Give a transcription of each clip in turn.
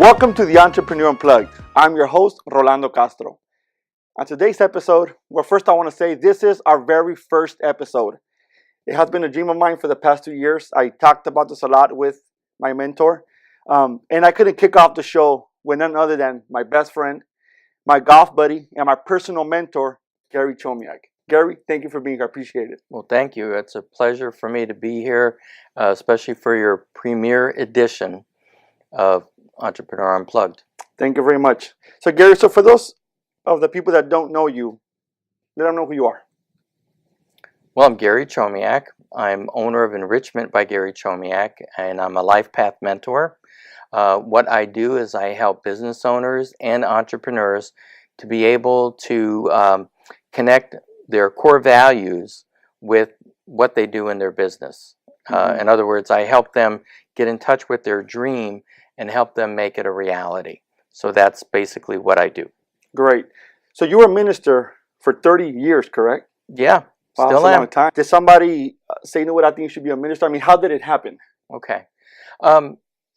Welcome to the Entrepreneur Unplugged. I'm your host, Rolando Castro. On today's episode, well, first I want to say this is our very first episode. It has been a dream of mine for the past 2 years. I talked about this a lot with my mentor, and I couldn't kick off the show with none other than my best friend, my golf buddy, and my personal mentor, Gary Chomiak. Gary, thank you for being here. I appreciate it. Well, thank you. It's a pleasure for me to be here, especially for your premiere edition of Entrepreneur Unplugged. Thank you very much. So, Gary, for those of the people that don't know you, let them know who you are. Well, I'm Gary Chomiak. I'm owner of Enrichment by Gary Chomiak, and I'm a Life Path Mentor. What I do is I help business owners and entrepreneurs to be able to connect their core values with what they do in their business. In other words, I help them get in touch with their dream and help them make it a reality. So that's basically what I do. Great. So you were a minister for 30 years, correct? Yeah, Wow, still that's a am. long time. Did somebody say, you know what, I think you should be a minister? I mean, how did it happen? Okay.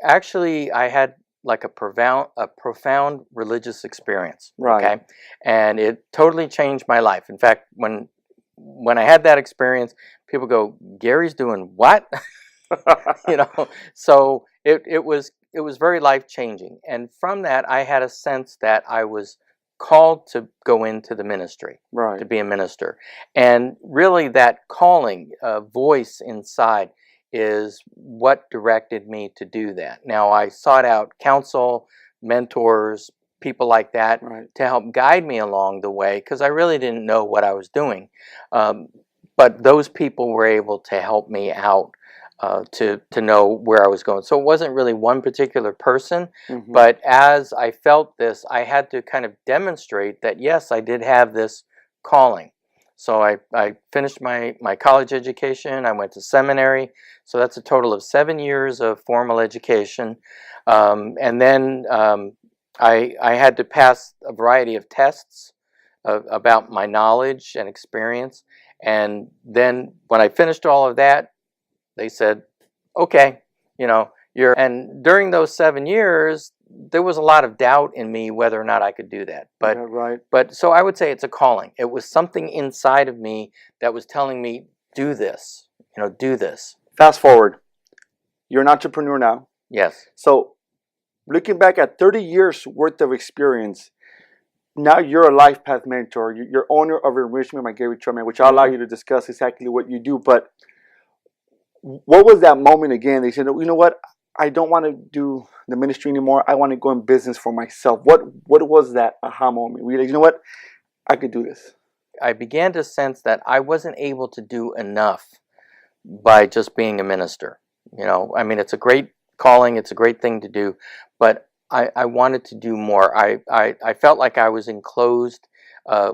Actually, I had like a profound religious experience. Right. Okay, and it totally changed my life. In fact, when I had that experience, people go, "Gary's doing what?" So it was very life changing. And from that, I had a sense that I was called to go into the ministry, Right. to be a minister, and really that calling, voice inside, is what directed me to do that. Now, I sought out counsel, mentors, people like that, Right. to help guide me along the way, because I really didn't know what I was doing. But those people were able to help me out to know where I was going. So it wasn't really one particular person, but as I felt this, I had to kind of demonstrate that, yes, I did have this calling. So I finished my college education. I went to seminary. So that's a total of 7 years of formal education. And then I had to pass a variety of tests about my knowledge and experience. And then when I finished all of that, they said, okay, and during those 7 years, there was a lot of doubt in me whether or not I could do that. But, Yeah, right. but so I would say it's a calling. It was something inside of me that was telling me, do this, do this. Fast forward. You're an entrepreneur now. Yes. So looking back at 30 years worth of experience, now you're a life path mentor. You're owner of Enrichment by Gary Chomiak, which I'll allow you to discuss exactly what you do. But what was that moment again? They said, you know what? I don't want to do the ministry anymore. I want to go in business for myself. What was that aha moment? Were you like, you know what? I could do this. I began to sense that I wasn't able to do enough by just being a minister. I mean, it's a great calling. It's a great thing to do. But I wanted to do more. I felt like I was enclosed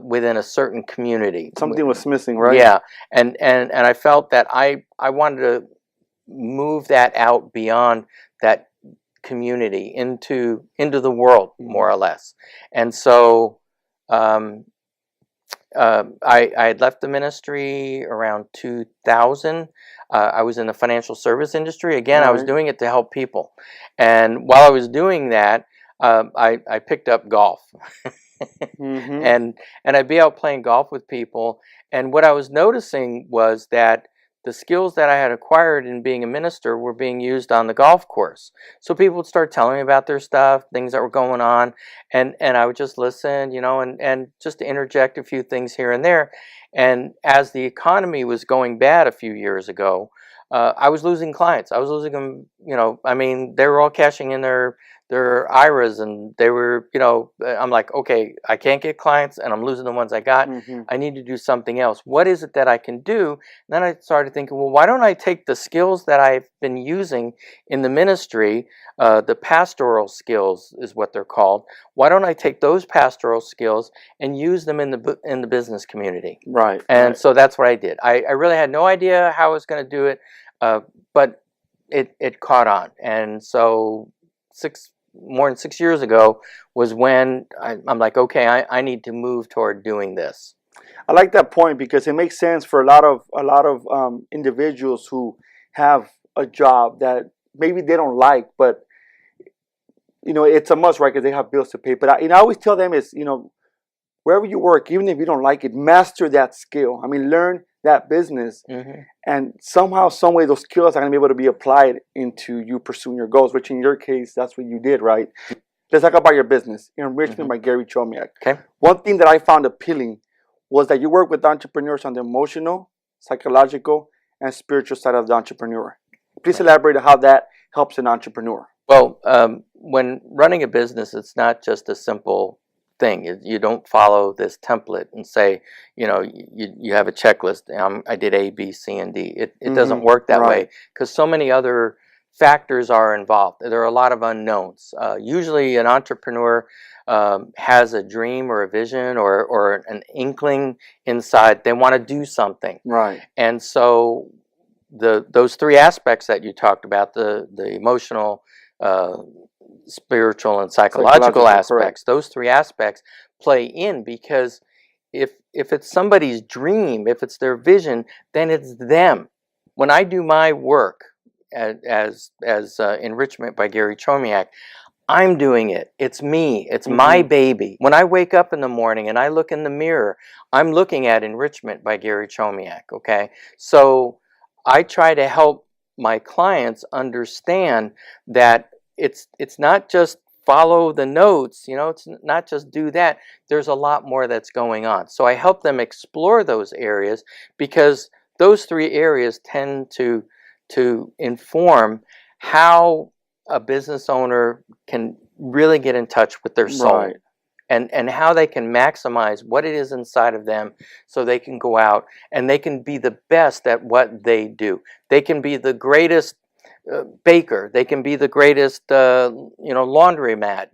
within a certain community. Something was missing, right? Yeah, and I felt that I wanted to move that out beyond that community into the world, more or less. And so I had left the ministry around 2000. I was in the financial service industry. Again, I was doing it to help people. And while I was doing that, I picked up golf. And I'd be out playing golf with people. And what I was noticing was that the skills that I had acquired in being a minister were being used on the golf course. So people would start telling me about their stuff, things that were going on, and I would just listen, and just to interject a few things here and there. And as the economy was going bad a few years ago, I was losing clients. I was losing them, I mean, they were all cashing in their IRAs, and they were, I'm like, okay, I can't get clients and I'm losing the ones I got. I need to do something else. What is it that I can do? And then I started thinking, well, why don't I take the skills that I've been using in the ministry, the pastoral skills is what they're called. Why don't I take those pastoral skills and use them in the business community? Right. And so that's what I did. I really had no idea how I was going to do it, but it caught on. And so more than 6 years ago was when I'm like, okay, I need to move toward doing this. I like that point because it makes sense for a lot of individuals who have a job that maybe they don't like, but it's a must, right? Because they have bills to pay. But I always tell them is, wherever you work, even if you don't like it, master that skill. I mean, learn that business, and somehow, some way, those skills are going to be able to be applied into you pursuing your goals. Which, in your case, that's what you did, right? Let's talk about your business, Enrichment by Gary Chomiak. Okay. One thing that I found appealing was that you work with entrepreneurs on the emotional, psychological, and spiritual side of the entrepreneur. Please elaborate on how that helps an entrepreneur. Well, when running a business, it's not just a simple thing. You don't follow this template and say, you have a checklist. I did A, B, C, and D. It doesn't work that way, because so many other factors are involved. There are a lot of unknowns. Usually an entrepreneur has a dream or a vision or an inkling inside. They want to do something. Right. And so those three aspects that you talked about, the emotional, spiritual, and psychological aspects, correct. Those three aspects play in, because if it's somebody's dream, if it's their vision, then it's them. When I do my work as Enrichment by Gary Chomiak, I'm doing it. It's me. It's my baby. When I wake up in the morning and I look in the mirror, I'm looking at Enrichment by Gary Chomiak. Okay, so I try to help my clients understand that it's not just follow the notes, it's not just do that. There's a lot more that's going on. So I help them explore those areas, because those three areas tend to inform how a business owner can really get in touch with their soul. Right. And how they can maximize what it is inside of them, so they can go out and they can be the best at what they do. They can be the greatest baker. They can be the greatest laundromat.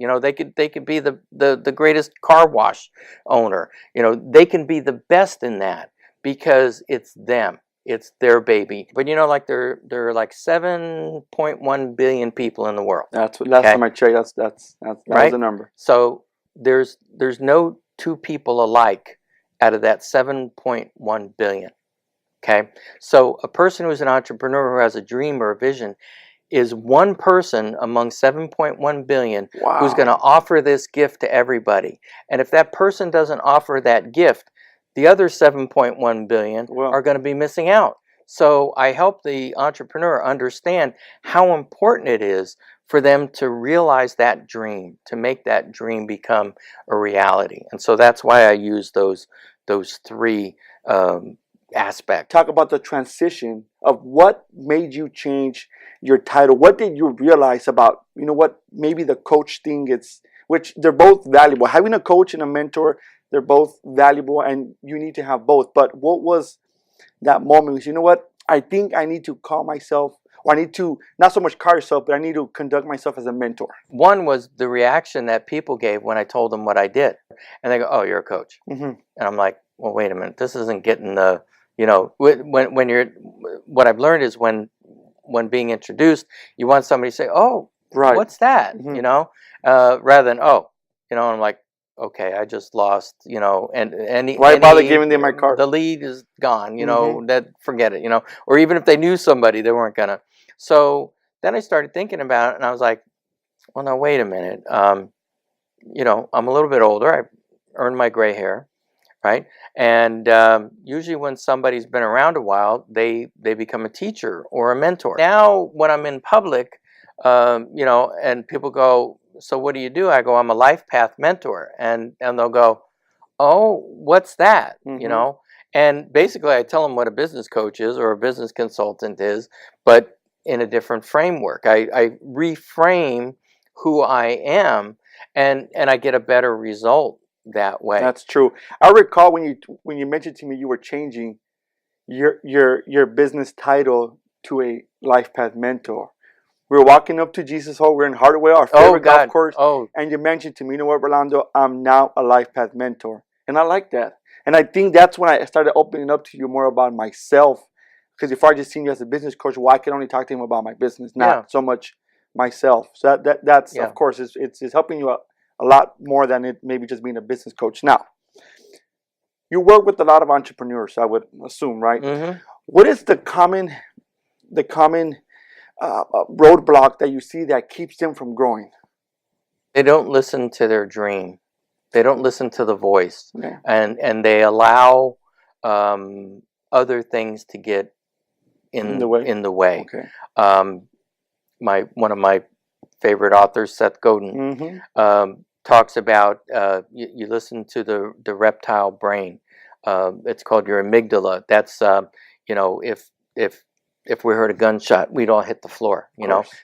They could be the greatest car wash owner. They can be the best in that, because it's them. It's their baby. But there are like 7.1 billion people in the world. That's what last time I checked. That right? was the number. So there's no two people alike out of that 7.1 billion. Okay, so a person who's an entrepreneur who has a dream or a vision is one person among 7.1 billion who's going to offer this gift to everybody. And if that person doesn't offer that gift, the other 7.1 billion are going to be missing out. So I help the entrepreneur understand how important it is for them to realize that dream, to make that dream become a reality. And so that's why I use those three aspects. Talk about the transition of what made you change your title. What did you realize about, maybe the coach thing, which they're both valuable. Having a coach and a mentor, they're both valuable, and you need to have both. But what was that moment? I think I need to call myself, or I need to not so much call yourself, but I need to conduct myself as a mentor. One was the reaction that people gave when I told them what I did. And they go, "Oh, you're a coach." And I'm like, well, wait a minute. This isn't getting the, when you're, what I've learned is when being introduced, you want somebody to say, "Oh, what's that?" Rather than, "Oh," I'm like, okay, I just lost, and why bother giving them my card? The lead is gone, that forget it, or even if they knew somebody, they weren't gonna. So then I started thinking about it, and I was like, well, now wait a minute, I'm a little bit older. I earned my gray hair, right? And usually when somebody's been around a while, they become a teacher or a mentor. Now when I'm in public, and people go, "So what do you do?" I go, "I'm a Life Path Mentor." And they'll go, "Oh, what's that?" And basically I tell them what a business coach is or a business consultant is, but in a different framework. I reframe who I am, and I get a better result that way. That's true. I recall when you mentioned to me you were changing your business title to a Life Path Mentor. We were walking up to Jesus Hall. We're in Hardaway, our favorite golf course. And you mentioned to me, Rolando, I'm now a Life Path Mentor. And I like that. And I think that's when I started opening up to you more about myself. Because if I just seen you as a business coach, well, I can only talk to him about my business, not so much myself. So that's of course, it's helping you a lot more than it maybe just being a business coach. Now, you work with a lot of entrepreneurs, I would assume, right? What is the common roadblock that you see that keeps them from growing? They don't listen to their dream. They don't listen to the voice, Okay. and they allow other things to get In the way. in the way. Okay. One of my favorite authors, Seth Godin, talks about you listen to the reptile brain. It's called your amygdala. That's if we heard a gunshot, we'd all hit the floor.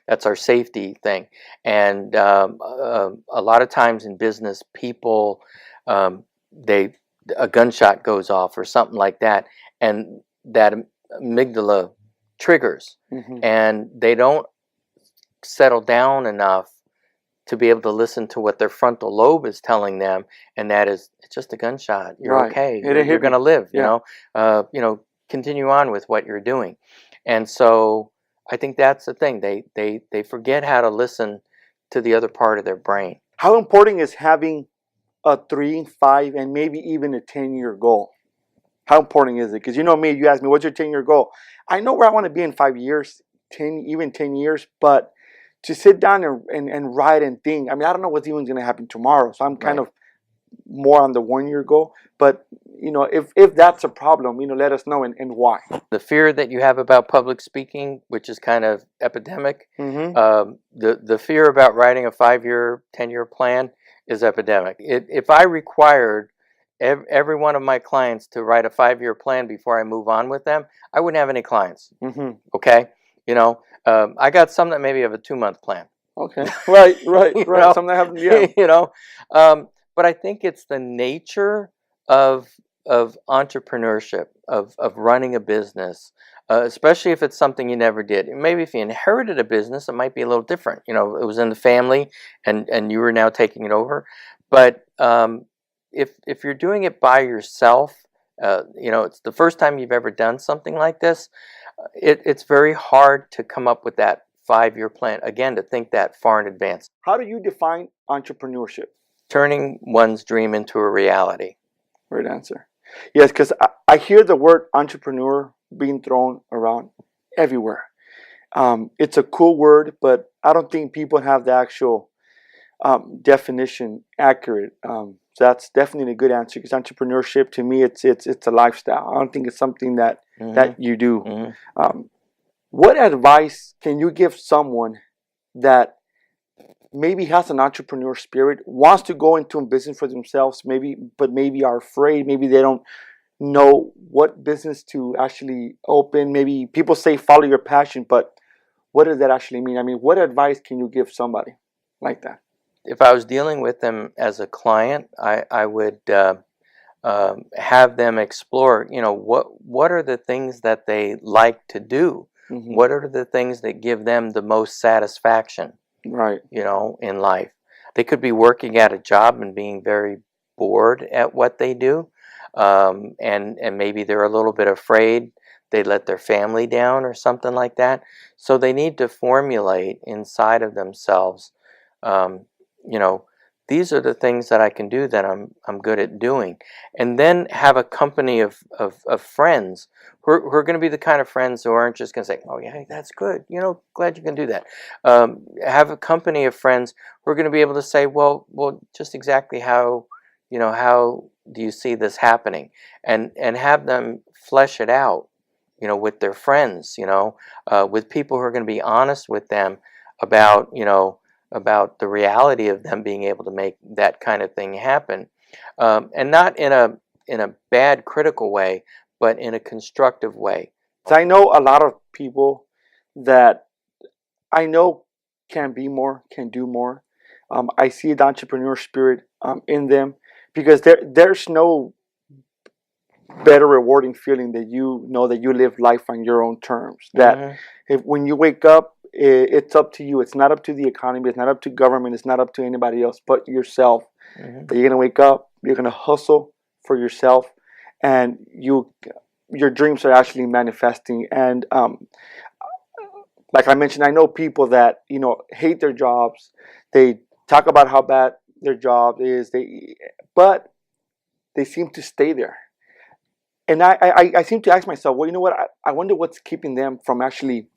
That's our safety thing. And a lot of times in business, people a gunshot goes off or something like that, and that amygdala triggers, and they don't settle down enough to be able to listen to what their frontal lobe is telling them, and that is, it's just a gunshot. You're okay. You're going to live. Continue on with what you're doing. And so I think that's the thing. They forget how to listen to the other part of their brain. How important is having a 3, 5, and maybe even a 10-year goal? How important is it? Because you know me, you ask me, what's your 10-year goal? I know where I want to be in 5 years, 10 years, but to sit down and write and think, I mean, I don't know what's even going to happen tomorrow. So I'm kind of more on the 1-year goal. But, if that's a problem, let us know and why. The fear that you have about public speaking, which is kind of epidemic, the fear about writing a 5-year, 10-year plan is epidemic. If I required every one of my clients to write a 5-year plan before I move on with them, I wouldn't have any clients. Okay? I got some that maybe have a 2-month plan. Okay. Right. Some that have, but I think it's the nature of entrepreneurship, of running a business, especially if it's something you never did. Maybe if you inherited a business, it might be a little different. It was in the family, and you were now taking it over. But if you're doing it by yourself, it's the first time you've ever done something like this, it's very hard to come up with that 5-year plan. Again, to think that far in advance. How do you define entrepreneurship? Turning one's dream into a reality. Great answer. Yes, because I hear the word entrepreneur being thrown around everywhere. It's a cool word, but I don't think people have the actual definition accurate. So that's definitely a good answer, because entrepreneurship, to me, it's a lifestyle. I don't think it's something that you do. What advice can you give someone that maybe has an entrepreneur spirit, wants to go into a business for themselves, but maybe are afraid, maybe they don't know what business to actually open? Maybe people say follow your passion, but what does that actually mean? I mean, what advice can you give somebody like that? If I was dealing with them as a client, I would have them explore, what are the things that they like to do? What are the things that give them the most satisfaction? Right. In life. They could be working at a job and being very bored at what they do. And maybe they're a little bit afraid they let their family down or something like that. So they need to formulate inside of themselves, these are the things that I can do that I'm good at doing. And then have a company of friends who are going to be the kind of friends who aren't just going to say, oh yeah, that's good, glad you can do that. Have a company of friends who are going to be able to say, well, just exactly how do you see this happening? And have them flesh it out, with their friends, with people who are going to be honest with them about, about the reality of them being able to make that kind of thing happen, and not in a bad critical way, but in a constructive way. So I know a lot of people that I know can be more, can do more. I see the entrepreneur spirit in them, because there's no better rewarding feeling that that you live life on your own terms. That when you wake up, it's up to you. It's not up to the economy. It's not up to government. It's not up to anybody else but yourself. That you're gonna wake up. You're gonna hustle for yourself, and your dreams are actually manifesting. And like I mentioned, I know people that hate their jobs. They talk about how bad their job is. But they seem to stay there. And I seem to ask myself, well, you know what? I wonder what's keeping them from actually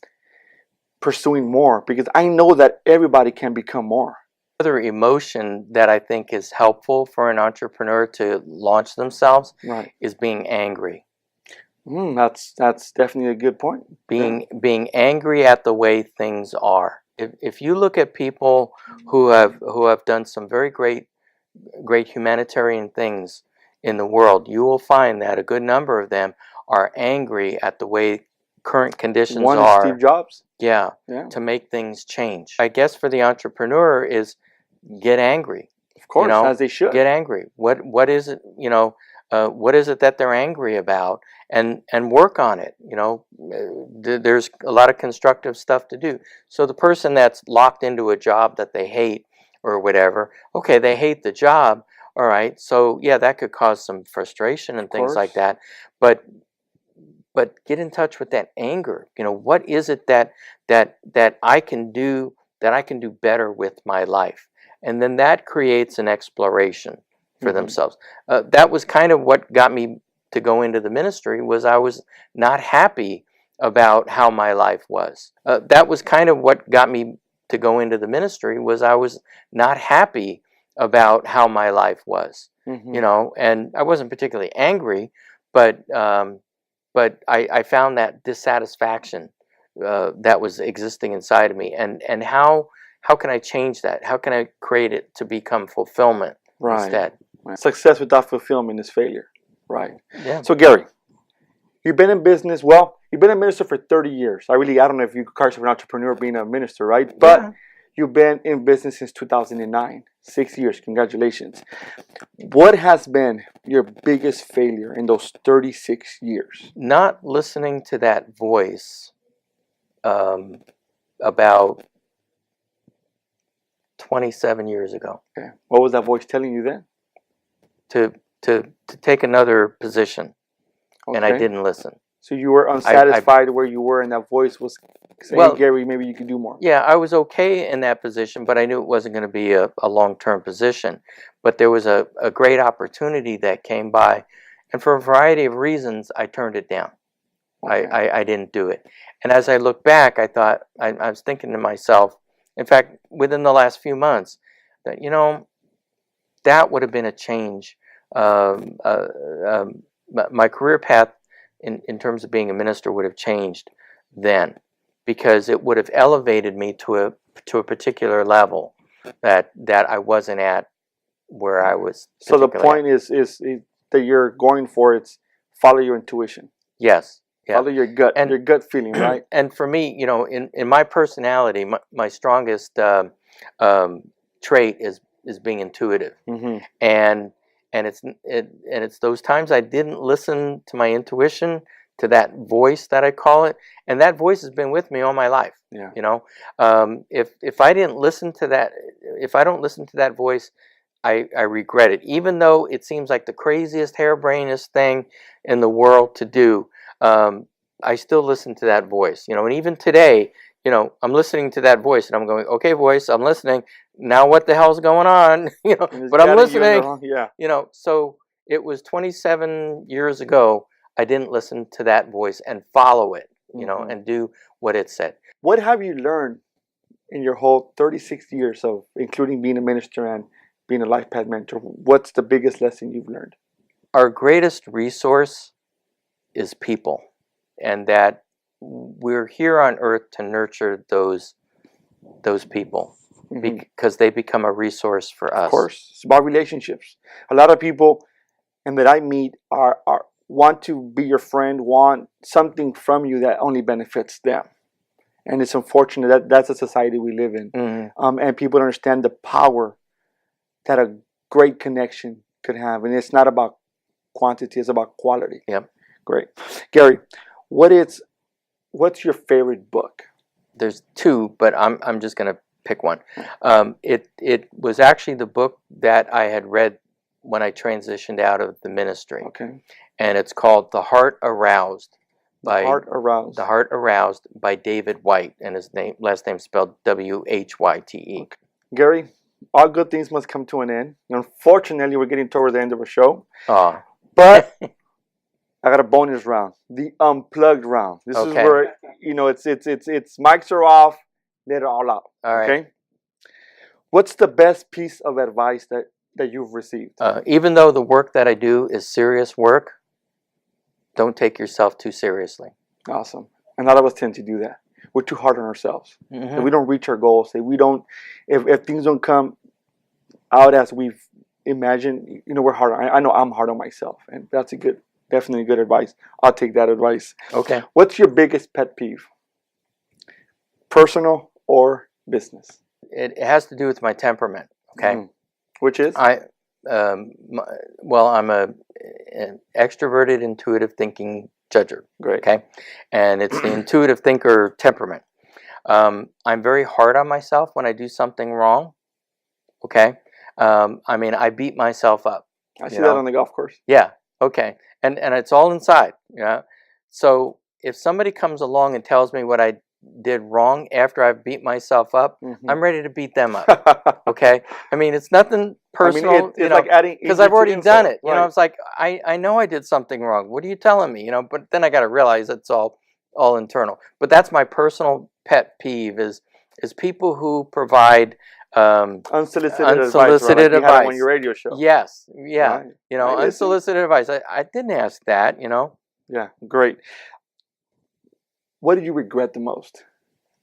pursuing more, because I know that everybody can become more. Another emotion that I think is helpful for an entrepreneur to launch themselves is being angry. That's definitely a good point. Being angry at the way things are. If you look at people who have done some very great humanitarian things in the world, you will find that a good number of them are angry at the way current conditions are. One is Steve Jobs. Yeah, to make things change. I guess for the entrepreneur is get angry. Of course, as they should. Get angry. What is it? What is it that they're angry about, and work on it. There's a lot of constructive stuff to do. So the person that's locked into a job that they hate or whatever, okay, they hate the job. All right, so yeah, that could cause some frustration and things like that. But get in touch with that anger. What is it that I can do better with my life? And then that creates an exploration for themselves. That was kind of what got me to go into the ministry. Was I was not happy about how my life was. That was kind of what got me to go into the ministry. Was I was not happy about how my life was. And I wasn't particularly angry, but I found that dissatisfaction that was existing inside of me, and how can I change that? How can I create it to become fulfillment instead? Success without fulfillment is failure. Right. Yeah. So Gary, you've been in business. Well, you've been a minister for 30 years. I don't know if you could call yourself an entrepreneur being a minister, right? But you've been in business since 2009. 6 years. Congratulations. What has been your biggest failure in those 36 years? Not listening to that voice about 27 years ago. Okay. What was that voice telling you then? To take another position, and I didn't listen. So you were unsatisfied where you were, and that voice was saying, well, hey, Gary, maybe you could do more. Yeah, I was okay in that position, but I knew it wasn't going to be a long-term position. But there was a great opportunity that came by, and for a variety of reasons, I turned it down. Okay. I didn't do it. And as I look back, I thought, I was thinking to myself, in fact, within the last few months, that, that would have been a change. My career path in terms of being a minister would have changed then, because it would have elevated me to a particular level that I wasn't at where I was. So the point is that you're going for, it's follow your intuition. Yes. Yeah. Follow your gut, your gut feeling, right? And for me, in my personality, my strongest trait is being intuitive. And it's those times I didn't listen to my intuition, to that voice that I call it, and that voice has been with me all my life. Yeah. If I didn't listen to that, if I don't listen to that voice, I regret it. Even though it seems like the craziest, harebrainedest thing in the world to do, I still listen to that voice. And even today, I'm listening to that voice, and I'm going, okay, voice, I'm listening. Now what the hell's going on? But I'm listening. So it was 27 years ago. I didn't listen to that voice and follow it, and do what it said. What have you learned in your whole 36 years of, including being a minister and being a life path mentor? What's the biggest lesson you've learned? Our greatest resource is people, and that we're here on earth to nurture those people, because they become a resource for us. Of course, it's about relationships. A lot of people and that I meet are want to be your friend, want something from you that only benefits them. And it's unfortunate that that's a society we live in. And people don't understand the power that a great connection could have. And it's not about quantity, it's about quality. Yep. Great. Gary, what's your favorite book? There's two, but I'm just going to pick one. It was actually the book that I had read when I transitioned out of the ministry. Okay. And it's called The Heart Aroused. The Heart Aroused by David White, and his last name spelled W-H-Y-T-E. Okay. Gary, all good things must come to an end. Unfortunately, we're getting towards the end of our show. But I got a bonus round, the Unplugged round. This is where it's mics are off, let it all out. All right. Okay. What's the best piece of advice that you've received? Even though the work that I do is serious work, don't take yourself too seriously. Awesome. And a lot of us tend to do that. We're too hard on ourselves. Mm-hmm. If we don't reach our goals, if things don't come out as we've imagined, we're hard. I know I'm hard on myself, and that's definitely good advice. I'll take that advice. Okay. What's your biggest pet peeve? Personal or business? It has to do with my temperament. Okay. Mm. Which is? I'm an extroverted, intuitive thinking judger. Great. Okay, and it's the intuitive thinker temperament. I'm very hard on myself when I do something wrong. Okay, I beat myself up. I see that on the golf course. Yeah. Okay, and it's all inside. Yeah. So if somebody comes along and tells me what I did wrong after I've beat myself up, Mm-hmm. I'm ready to beat them up. Okay, it's nothing personal. It's like adding, because I've already done it. Right. It's like I know I did something wrong. What are you telling me? But then I got to realize it's all internal. But that's my personal pet peeve is people who provide unsolicited advice. Like you had on your radio show. Yes, yeah. Right. Unsolicited advice. I didn't ask that. Yeah, great. What did you regret the most?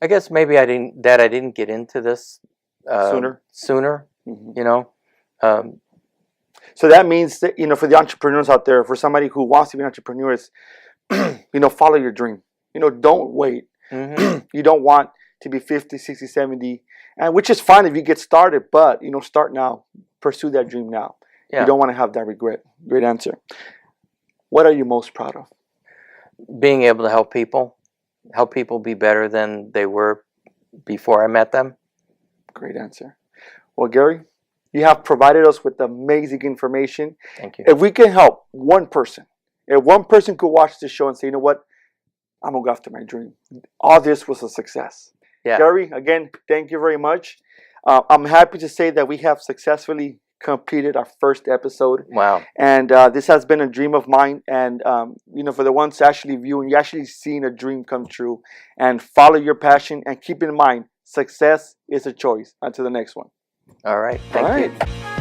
I guess maybe I didn't get into this sooner. Mm-hmm. So that means that for the entrepreneurs out there, for somebody who wants to be an entrepreneur, is follow your dream. Don't wait. Mm-hmm. You don't want to be 50, 60, 70, and which is fine if you get started, but start now. Pursue that dream now. Yeah. You don't want to have that regret. Great answer. What are you most proud of? Being able to help people be better than they were before I met them. Great answer. Well, Gary, you have provided us with amazing information. Thank you. If we can help one person, if one person could watch this show and say, you know what, I'm going to go after my dream, all this was a success. Yeah. Gary, again, thank you very much. I'm happy to say that we have successfully completed our first episode. Wow. And this has been a dream of mine. And, for the ones actually viewing, you actually seen a dream come true. And follow your passion and keep in mind, success is a choice. Until the next one. All right. Thank you.